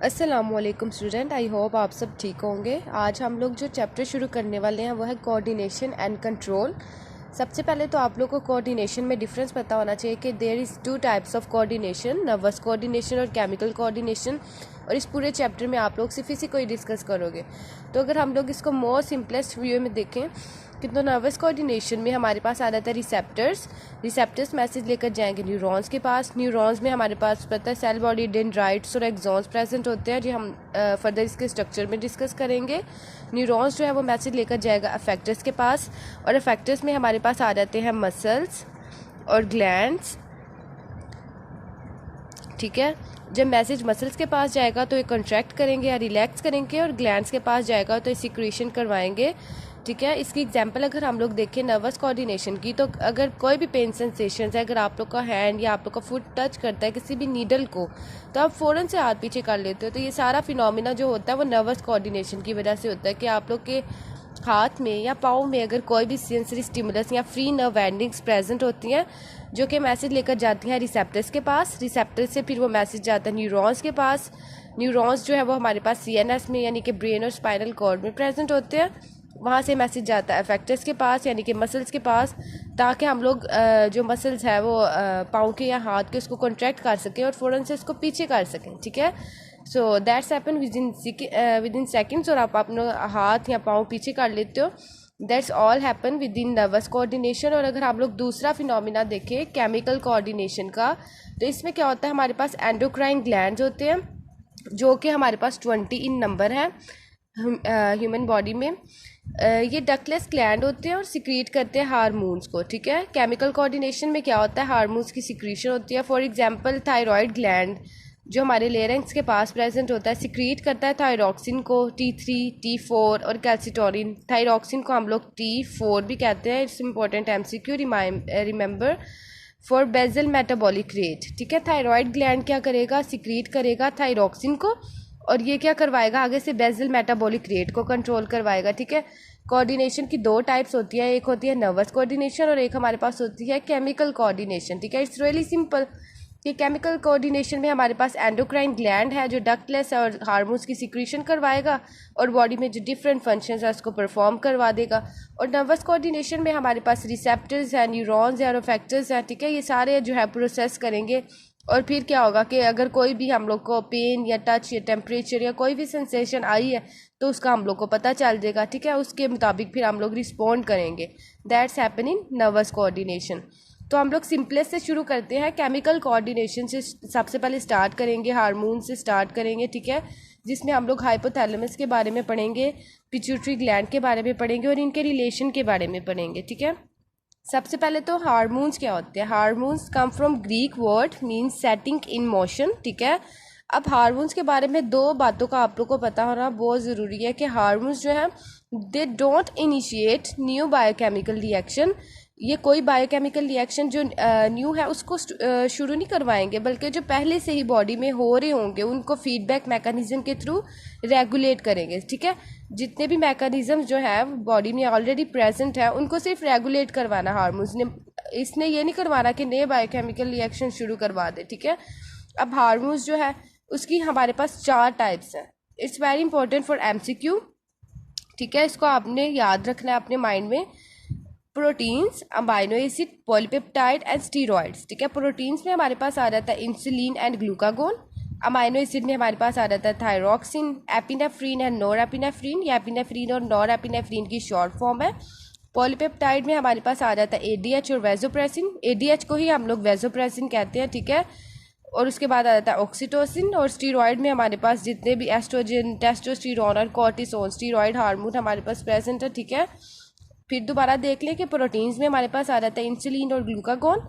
अस्सलामुअलैकुम student, I hope आप सब ठीक होंगे। आज हम लोग जो चैप्टर शुरू करने वाले हैं वो है कोऑर्डिनेशन एंड कंट्रोल। सबसे पहले तो आप लोग को कोऑर्डिनेशन में डिफरेंस पता होना चाहिए कि there is two types of coordination, nervous coordination और केमिकल कोऑर्डिनेशन। और इस पूरे चैप्टर में आप लोग सिर्फ इसी को ही डिस्कस करोगे। तो अगर हम लोग इसको मोर सिंपलेस्ट व्यू में देखें कि तो नर्वस कोऑर्डिनेशन में हमारे पास आ जाता है रिसेप्टर्स मैसेज लेकर जाएंगे न्यूरॉन्स के पास। न्यूरॉन्स में हमारे पास पता है सेल बॉडी, डेंड्राइट्स और एक्सॉन्स प्रेजेंट होते हैं, जो हम फर्दर इसके स्ट्रक्चर में डिस्कस करेंगे। न्यूरॉन्स जो है वो मैसेज लेकर जाएगा अफेक्टर्स के पास, और अफेक्टर्स में हमारे पास आ जाते हैं मसल्स और ग्लैंड्स। ठीक है, जब मैसेज मसल्स के पास जाएगा तो ये कंट्रैक्ट करेंगे या रिलैक्स करेंगे, और ग्लैंड्स के पास जाएगा तो ये सिक्रीशन करवाएंगे। ठीक है, इसकी एग्जांपल अगर हम लोग देखें नर्वस कोऑर्डिनेशन की, तो अगर कोई भी पेन सेंसेशन है, अगर आप लोग का हैंड या आप लोग का फुट टच करता है किसी भी नीडल को, तो आप फ़ौरन से हाथ पीछे कर लेते हो। तो ये सारा फिनोमिना जो होता है वो नर्वस कोऑर्डिनेशन की वजह से होता है कि आप लोग के हाथ में या पाँव में अगर कोई भी सेंसरी स्टिमुलस या फ्री नर्व एंडिंग्स प्रेजेंट होती हैं, जो कि मैसेज लेकर जाती हैं रिसेप्टर्स के पास। रिसेप्टर्स से फिर वो मैसेज जाता है न्यूरॉन्स के पास। न्यूरॉन्स जो है वो हमारे पास सीएनएस में यानी कि ब्रेन और स्पाइनल कॉर्ड में प्रेजेंट होते हैं। वहाँ से मैसेज जाता है अफेक्टर्स के पास यानी कि मसल्स के पास, ताकि हम लोग जो मसल्स है वो पाँव के या हाथ के उसको कॉन्ट्रैक्ट कर सकें और फ़ौरन से उसको पीछे कर सकें। ठीक है, so that's happen with in seconds, और आप अपना हाथ या पाँव पीछे कर लेते हो। That's all happen with in nervous coordination. और अगर हम लोग दूसरा फिनोमिना देखें केमिकल कोऑर्डिनेशन का, तो इसमें क्या होता है, हमारे पास एंडोक्राइन ग्लैंड्स होते हैं, जो कि हमारे पास 20 इन नंबर है ह्यूमन बॉडी में। ये डक्टलेस ग्लैंड होते हैं और सिक्रीट करते हैं हार्मोन्स को। ठीक है, केमिकल कोऑर्डिनेशन में क्या होता है, हार्मोन्स की सिक्रीशन होती है। फॉर एग्जांपल थायराइड ग्लैंड जो हमारे लेरेंक्स के पास प्रेजेंट होता है, सिक्रीट करता है थायरॉक्सिन को, T3, T4 और कैल्सिटोरिन। थायरॉक्सिन को हम लोग T4 भी कहते हैं। It's important MCQ remember for basal metabolic rate. ठीक है, थायराइड ग्लैंड क्या करेगा, सिक्रीट करेगा थायरॉक्सिन को, और ये क्या करवाएगा, आगे से बेजल मेटाबॉलिक रेट को कंट्रोल करवाएगा। ठीक है, कोऑर्डिनेशन की दो टाइप्स होती है, एक होती है नर्वस कोऑर्डिनेशन और एक हमारे पास होती है केमिकल कोऑर्डिनेशन। ठीक है, इट्स रियली सिंपल कि केमिकल कोऑर्डिनेशन में हमारे पास एंडोक्राइन ग्लैंड है जो डक्टलेस है और हार्मोन्स की सिक्रीशन करवाएगा और बॉडी में जो डिफरेंट फंक्शंस है उसको परफॉर्म करवा देगा। और नर्वस कोऑर्डिनेशन में हमारे पास रिसेप्टर्स हैं, न्यूरॉन्स हैं और अफेक्टर्स हैं। ठीक है, ये सारे जो है प्रोसेस करेंगे, और फिर क्या होगा कि अगर कोई भी हम लोग को पेन या टच या टेम्परेचर या कोई भी सेंसेशन आई है तो उसका हम लोग को पता चल जाएगा। ठीक है, उसके मुताबिक फिर हम लोग रिस्पॉन्ड करेंगे। That's happen in nervous coordination. तो हम लोग सिंपलेस्ट से शुरू करते हैं, केमिकल कोऑर्डिनेशन से सबसे पहले स्टार्ट करेंगे, हार्मोन से स्टार्ट करेंगे। ठीक है, जिसमें हम लोग हाइपोथैलेमस के बारे में पढ़ेंगे, पिट्यूटरी ग्लैंड के बारे में पढ़ेंगे और इनके रिलेशन के बारे में पढ़ेंगे। ठीक है, सबसे पहले तो हार्मोन्स क्या होते हैं। Hormones come from Greek word means setting in motion. ठीक है, अब हार्मोन्स के बारे में दो बातों का आप लोग को पता होना बहुत ज़रूरी है कि हार्मोन्स जो है they don't initiate new biochemical reaction. ये कोई बायोकेमिकल रिएक्शन जो न्यू है उसको शुरू नहीं करवाएंगे, बल्कि जो पहले से ही बॉडी में हो रहे होंगे उनको फीडबैक मैकेनिज्म के थ्रू रेगुलेट करेंगे। ठीक है, जितने भी मैकेनिज्म जो है बॉडी में ऑलरेडी प्रेजेंट है उनको सिर्फ रेगुलेट करवाना हार्मोन्स ने, इसने ये नहीं करवाना कि नए बायोकेमिकल रिएक्शन शुरू करवा दे। ठीक है, अब हार्मोन्स जो है उसकी हमारे पास 4 टाइप्स हैं। It's very important for MCQ। ठीक है, इसको आपने याद रखना है अपने माइंड में। Proteins, amino acid, polypeptide and steroids. ठीक है, प्रोटीन्स में हमारे पास आ जाता है insulin and glucagon. Amino acid में हमारे पास आ जाता है थायरॉक्सिन, एपिनेफ्रीन एंड नॉरएपिनेफ्रीन। ये एपिनेफ्रीन और नॉरएपिनेफ्रीन की शॉर्ट फॉर्म है। पॉलीपेप्टाइड में हमारे पास आ जाता है ADH और वेजोप्रेसिन। ADH को ही हम लोग वेजोप्रेसिन कहते हैं। ठीक है, और उसके बाद आ जाता है ऑक्सीटोसिन। और स्टीरॉयड में हमारे पास जितने भी एस्ट्रोजन, टेस्टोस्टेरोन और कॉर्टिसोन स्टीरॉयड हार्मोन हमारे पास प्रेजेंट है। ठीक है, फिर दोबारा देख लें कि प्रोटीन्स में हमारे पास आ जाता है इंसुलिन और ग्लूकागोन।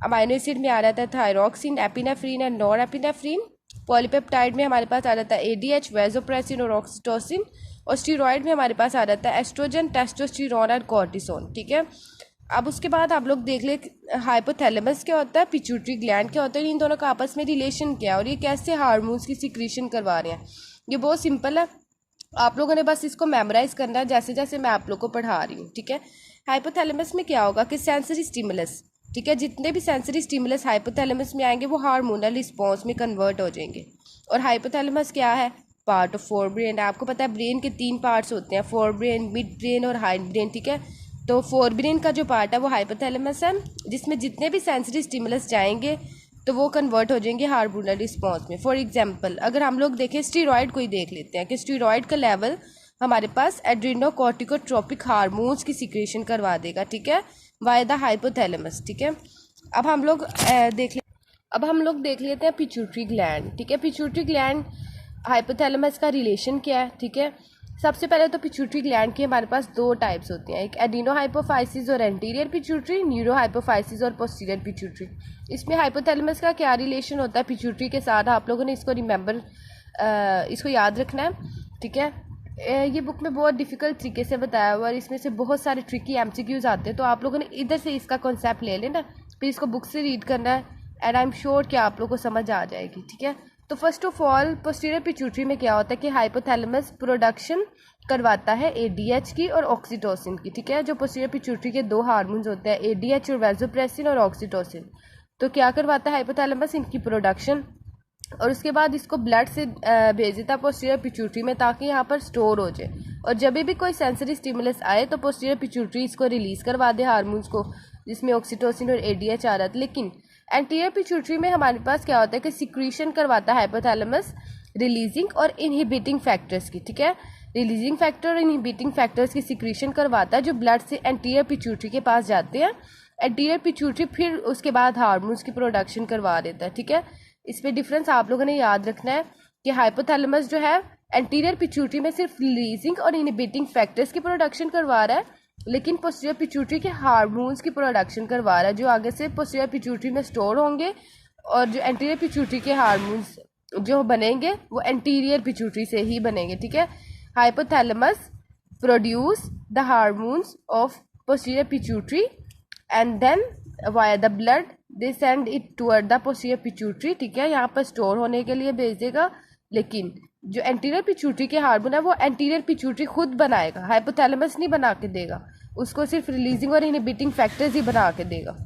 अमाइनो एसिड में आ जाता है थायरॉक्सिन, एपिनेफ्रीन एंड नॉरएपिनेफ्रीन। पॉलीपेप्टाइड में हमारे पास आ जाता है ADH, वेजोप्रेसिन और ऑक्सीटोसिन। और स्टीरॉयड में हमारे पास आ जाता है एस्ट्रोजन, टेस्टोस्टेरोन और कॉर्टिसोन। ठीक है, अब उसके बाद आप लोग देख ले हाइपोथैलेमस क्या होता है, पिट्यूटरी ग्लैंड क्या होता है, इन दोनों का आपस में रिलेशन क्या है और ये कैसे हार्मोन्स की सिक्रीशन करवा रहे हैं। ये बहुत सिंपल है, आप लोगों ने बस इसको मेमोराइज करना है जैसे जैसे मैं आप लोग को पढ़ा रही हूँ। ठीक है, हाइपोथैलेमस में क्या होगा कि सेंसरी स्टिमुलस, ठीक है, जितने भी सेंसरी स्टिमुलस हाइपोथैलेमस में आएंगे वो हार्मोनल रिस्पॉन्स में कन्वर्ट हो जाएंगे। और हाइपोथैलेमस क्या है? Part of fore brain. आपको पता है ब्रेन के 3 पार्ट्स होते हैं, फोर ब्रेन, मिड ब्रेन और हाइंड ब्रेन, ठीक है। तो फोर ब्रेन का जो पार्ट है वो हाइपोथैलेमस है, जिसमें जितने भी सेंसरी स्टिमुलस जाएंगे तो वो कन्वर्ट हो जाएंगे हार्मोनल रिस्पॉन्स में। फॉर एग्जांपल अगर हम लोग देखें स्टीरॉयड को ही देख लेते हैं कि स्टीरॉयड का लेवल हमारे पास एड्रेनोकॉर्टिकोट्रोपिक हार्मोन्स की सिक्रेशन करवा देगा, ठीक है, वाया द हाइपोथैलेमस, ठीक है। अब हम लोग देख लेते हैं पिट्यूटरी ग्लैंड, ठीक है। पिट्यूटरी ग्लैंड हाइपोथैलेमस का रिलेशन क्या है, ठीक है। सबसे पहले तो पिट्यूटरी ग्लैंड के हमारे पास 2 टाइप्स होती हैं, एक एडिनो हाइपोफाइसिस और एंटीरियर पिट्यूटरी, न्यूरो हाइपोफाइसिस और पोस्टीरियर पिट्यूटरी। इसमें हाइपोथैलेमस का क्या रिलेशन होता है पिट्यूटरी के साथ, आप लोगों ने इसको इसको याद रखना है, ठीक है। ये बुक में बहुत डिफिकल्ट तरीके से बताया हुआ है, इसमें से बहुत सारे ट्रिकी एमसीक्यूज आते हैं, तो आप लोगों ने इधर से इसका कॉन्सेप्ट ले लेना, फिर इसको बुक से रीड करना है, एंड आई एम श्योर कि आप लोग को समझ आ जाएगी, ठीक है। तो first of all posterior pituitary में क्या होता है कि हाइपोथैलेमस प्रोडक्शन करवाता है एडीएच की और ऑक्सीटोसिन की, ठीक है। जो पोस्टीरियर पिट्यूटरी के 2 हार्मोन्स होते हैं, एडीएच और वैसोप्रेसिन और ऑक्सीटोसिन, तो क्या करवाता है हाइपोथैलेमस? इनकी प्रोडक्शन, और उसके बाद इसको ब्लड से भेज देता है पोस्टीरियर पिट्यूटरी में ताकि यहाँ पर स्टोर हो जाए, और जब भी कोई सेंसरी स्टिमुलस आए तो पोस्टीरियर पिट्यूटरी इसको रिलीज करवा दे हार्मोन्स को, जिसमें ऑक्सीटोसिन और एडीएच आ रहा था। लेकिन एंटीरियर पिट्यूटरी में हमारे पास क्या होता है कि सिक्रीशन करवाता है हाइपोथैलेमस रिलीजिंग और इनहिबिटिंग फैक्टर्स की, ठीक है। रिलीजिंग फैक्टर और इनहिबिटिंग फैक्टर्स की सिक्रीशन करवाता है जो ब्लड से एंटीरियर पिट्यूटरी के पास जाते हैं। एंटीरियर पिट्यूटरी फिर उसके बाद हार्मोन्स की प्रोडक्शन करवा देता है, ठीक है। इस पे डिफरेंस आप लोगों ने याद रखना है कि हाइपोथैलेमस जो है एंटीरियर पिट्यूटरी में सिर्फ रिलीजिंग और इनहिबिटिंग फैक्टर्स की प्रोडक्शन करवा रहा है, लेकिन पोस्टीरियर पिट्यूटरी के हार्मोन्स की प्रोडक्शन करवा रहा है जो आगे से पोस्टीरियर पिट्यूटरी में स्टोर होंगे, और जो एंटीरियर पिट्यूटरी के हार्मोन्स जो बनेंगे वो एंटीरियर पिट्यूटरी से ही बनेंगे, ठीक है। Hypothalamus produce the hormones of posterior pituitary and then via the blood they send it toward the posterior pituitary, ठीक है, यहाँ पर स्टोर होने के लिए भेज देगा। लेकिन जो एंटीरियर पिट्यूटरी के हार्मोन है वो एंटीरियर पिट्यूटरी खुद बनाएगा, हाइपोथैलेमस नहीं बना के देगा, उसको सिर्फ रिलीजिंग और इनहिबिटिंग फैक्टर्स ही बना के देगा।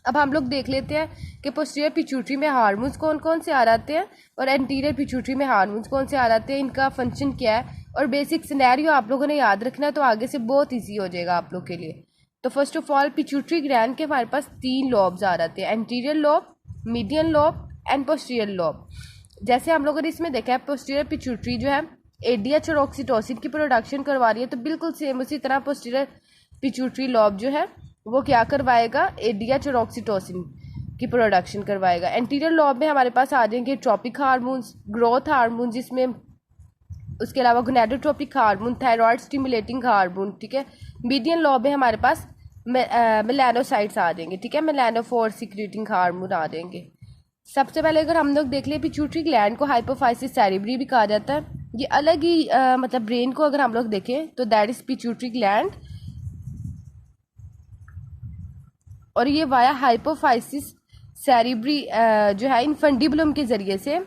अब हम लोग देख लेते हैं कि पोस्टीरियर पिट्यूटरी में हार्मोन्स कौन कौन से आ जाते हैं और एंटीरियर पिट्यूटरी में हार्मोन्स कौन से आ जाते हैं, इनका फंक्शन क्या है, और बेसिक सिनेरियो आप लोगों ने याद रखना है, तो आगे से बहुत ईजी हो जाएगा आप लोग के लिए। तो first of all pituitary gland के हमारे पास 3 लॉब्स आ जाते हैं, anterior lobe, median lobe and posterior lobe. जैसे हम लोगों ने इसमें देखा है पोस्टीरियर पिट्यूटरी जो है एडीएच और ऑक्सीटोसिन की प्रोडक्शन करवा रही है, तो बिल्कुल सेम उसी तरह पोस्टीरियर पिट्यूटरी लॉब जो है वो क्या करवाएगा, एडीएच और ऑक्सीटोसिन की प्रोडक्शन करवाएगा। एंटीरियर लॉब में हमारे पास आ जाएंगे ट्रॉपिक हार्मोन्स, ग्रोथ हार्मोन, जिसमें उसके अलावा gonadotropic hormone, thyroid stimulating hormone, ठीक है। मीडियन लॉब में हमारे पास मेलानोसाइट्स आ जाएंगे, ठीक है, मेलानोफोर सिक्रेटिंग हार्मोन आ जाएंगे। सबसे पहले अगर हम लोग देख ले पिट्यूटरी ग्लैंड को हाइपोफाइसिस सेरेब्री भी कहा जाता है, ये अलग ही मतलब ब्रेन को अगर हम लोग देखें तो दैट इज पिट्यूटरी ग्लैंड, और ये वाया हाइपोफाइसिस सेरेब्री जो है इनफंडिबुलम के जरिए से,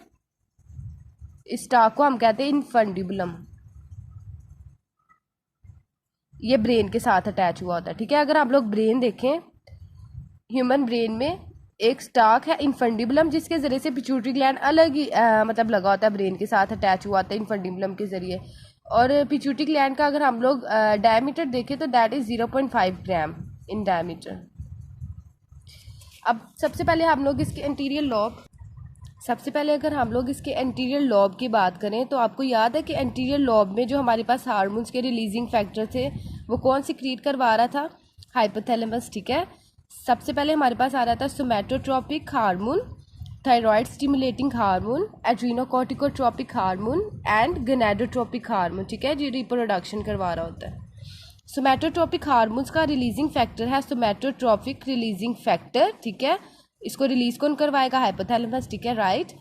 इस स्टाक को हम कहते हैं इनफंडिबुलम, ये ब्रेन के साथ अटैच हुआ होता है, ठीक है। अगर आप लोग ब्रेन देखें, ह्यूमन ब्रेन में एक स्टाक है इनफंडिबुलम, जिसके जरिए से पिट्यूटरी ग्लैंड अलग ही मतलब लगा होता है, ब्रेन के साथ अटैच हुआ होता है इनफंडिबुलम के जरिए। और पिट्यूटरी ग्लैंड का अगर हम लोग डायमीटर देखें तो that is 0.5 gram in diameter. अब सबसे पहले हम लोग इसके एंटीरियर लॉब, सबसे पहले अगर हम लोग इसके एंटीरियर लॉब की बात करें तो आपको याद है कि एंटीरियर लॉब में जो हमारे पास हार्मोन्स के रिलीजिंग फैक्टर थे वो कौन सिक्रीट करवा रहा था, हाइपोथैलेमस, ठीक है। सबसे पहले हमारे पास आ रहा था somatotropic hormone, thyroid stimulating hormone, adrenocorticotropic hormone and gonadotropic hormone, ठीक है, जो रिप्रोडक्शन करवा रहा होता है। सोमैटोट्रोपिक हार्मोन्स का रिलीजिंग फैक्टर है सोमैटोट्रोपिक रिलीजिंग फैक्टर, ठीक है, इसको रिलीज कौन करवाएगा, हाइपोथैलेमस, ठीक है, राइट।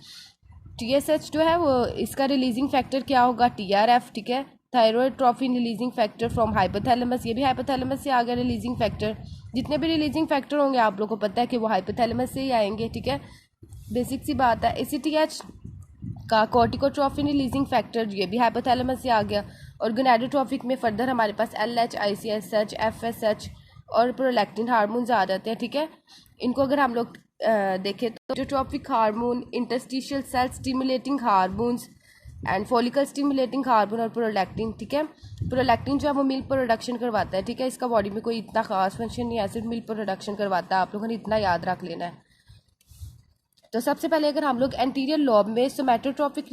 टीएसएच जो है वो इसका रिलीजिंग फैक्टर क्या होगा, टीआरएफ, ठीक है। Thyrotrophin releasing factor from hypothalamus, ये भी हाइपोथैलेमस से आ गया रिलीजिंग फैक्टर। जितने भी रिलीजिंग फैक्टर होंगे आप लोगों को पता है कि वो हाइपोथैलेमस से ही आएंगे, ठीक है, बेसिक सी बात है। एसीटीएच का कॉर्टिकोट्रोफिन रिलीजिंग फैक्टर, ये भी हाइपोथैलेमस से आ गया। और गोनेडोट्रोपिक में फर्दर हमारे पास एलएच, आईसीएसएच, एफएसएच और प्रोलैक्टिन हार्मोन्स आ जाते हैं, ठीक है। इनको अगर हम लोग देखें तो gonadotropic hormone, interstitial cell stimulating hormones and follicle stimulating hormone और प्रोलैक्टिन। ठीक है, प्रोलैक्टिन जो है वो मिल्क प्रोडक्शन करवाता है। ठीक है, इसका बॉडी में कोई इतना खास फंक्शन नहीं है, सिर्फ मिल्क प्रोडक्शन करवाता है। आप लोगों ने इतना याद रख लेना है। तो सबसे पहले अगर हम लोग एंटीरियर लोब में सोमैटोट्रोपिक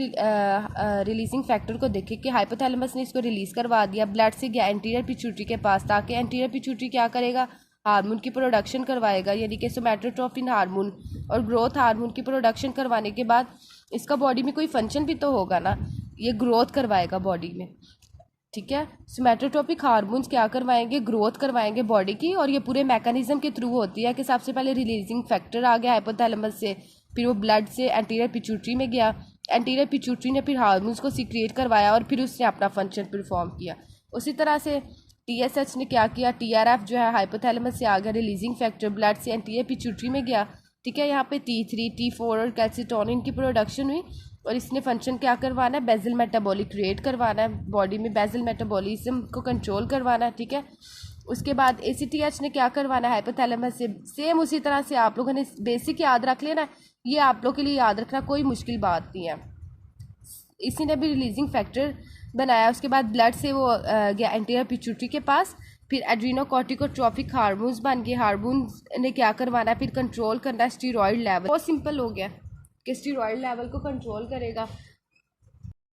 रिलीजिंग फैक्टर को देखें कि हाइपोथैलेमस ने इसको रिलीज करवा दिया, ब्लड से गया एंटीरियर पिट्यूटरी के पास, ताकि एंटीरियर पिट्यूटरी क्या करेगा, हार्मोन की प्रोडक्शन करवाएगा, यानी कि सोमैटोट्रोपिन हार्मोन और ग्रोथ हार्मोन की प्रोडक्शन करवाने के बाद इसका बॉडी में कोई फंक्शन भी तो होगा ना, ये ग्रोथ करवाएगा बॉडी में। ठीक है, सोमैटोट्रोपिक हार्मोन्स क्या करवाएंगे, ग्रोथ करवाएंगे बॉडी की, और ये पूरे मैकेनिज्म के थ्रू होती है कि सबसे पहले रिलीजिंग फैक्टर आ गया हाइपोथैलेमस से, फिर वो ब्लड से एंटीरियर पिट्यूटरी में गया, एंटीरियर पिट्यूटरी ने फिर हार्मोन्स को सीक्रेट करवाया और फिर उसने अपना फंक्शन परफॉर्म किया। उसी तरह से टीएसएच ने क्या किया, टीआरएफ जो है हाइपोथैलेमस से आ गया रिलीजिंग फैक्टर, ब्लड से एंटीरियर पिट्यूटरी में गया। ठीक है, यहाँ पे T3 T4 और कैल्सिटोनिन की प्रोडक्शन हुई और इसने फंक्शन क्या करवाना है, बेजल मेटाबॉलिक क्रिएट करवाना है, बॉडी में बेजल मेटाबॉलिज्म को कंट्रोल करवाना है। ठीक है, उसके बाद ACTH ने क्या करवाना है हाइपोथैलेमस से, सेम उसी तरह से आप लोगों ने बेसिक याद रख लेना, ये आप लोग के लिए याद रखना कोई मुश्किल बात नहीं है। इसी ने भी रिलीजिंग फैक्टर बनाया, उसके बाद ब्लड से वो गया एंटीरियर पिट्यूटरी के पास, फिर एड्रीनोकॉर्टिकोट्रोपिक हार्मोन्स बन गए, हार्मोन्स ने क्या करवाना है, फिर कंट्रोल करना है स्टीरॉयड लेवल। बहुत सिंपल हो गया कि स्टीरॉयड लेवल को कंट्रोल करेगा।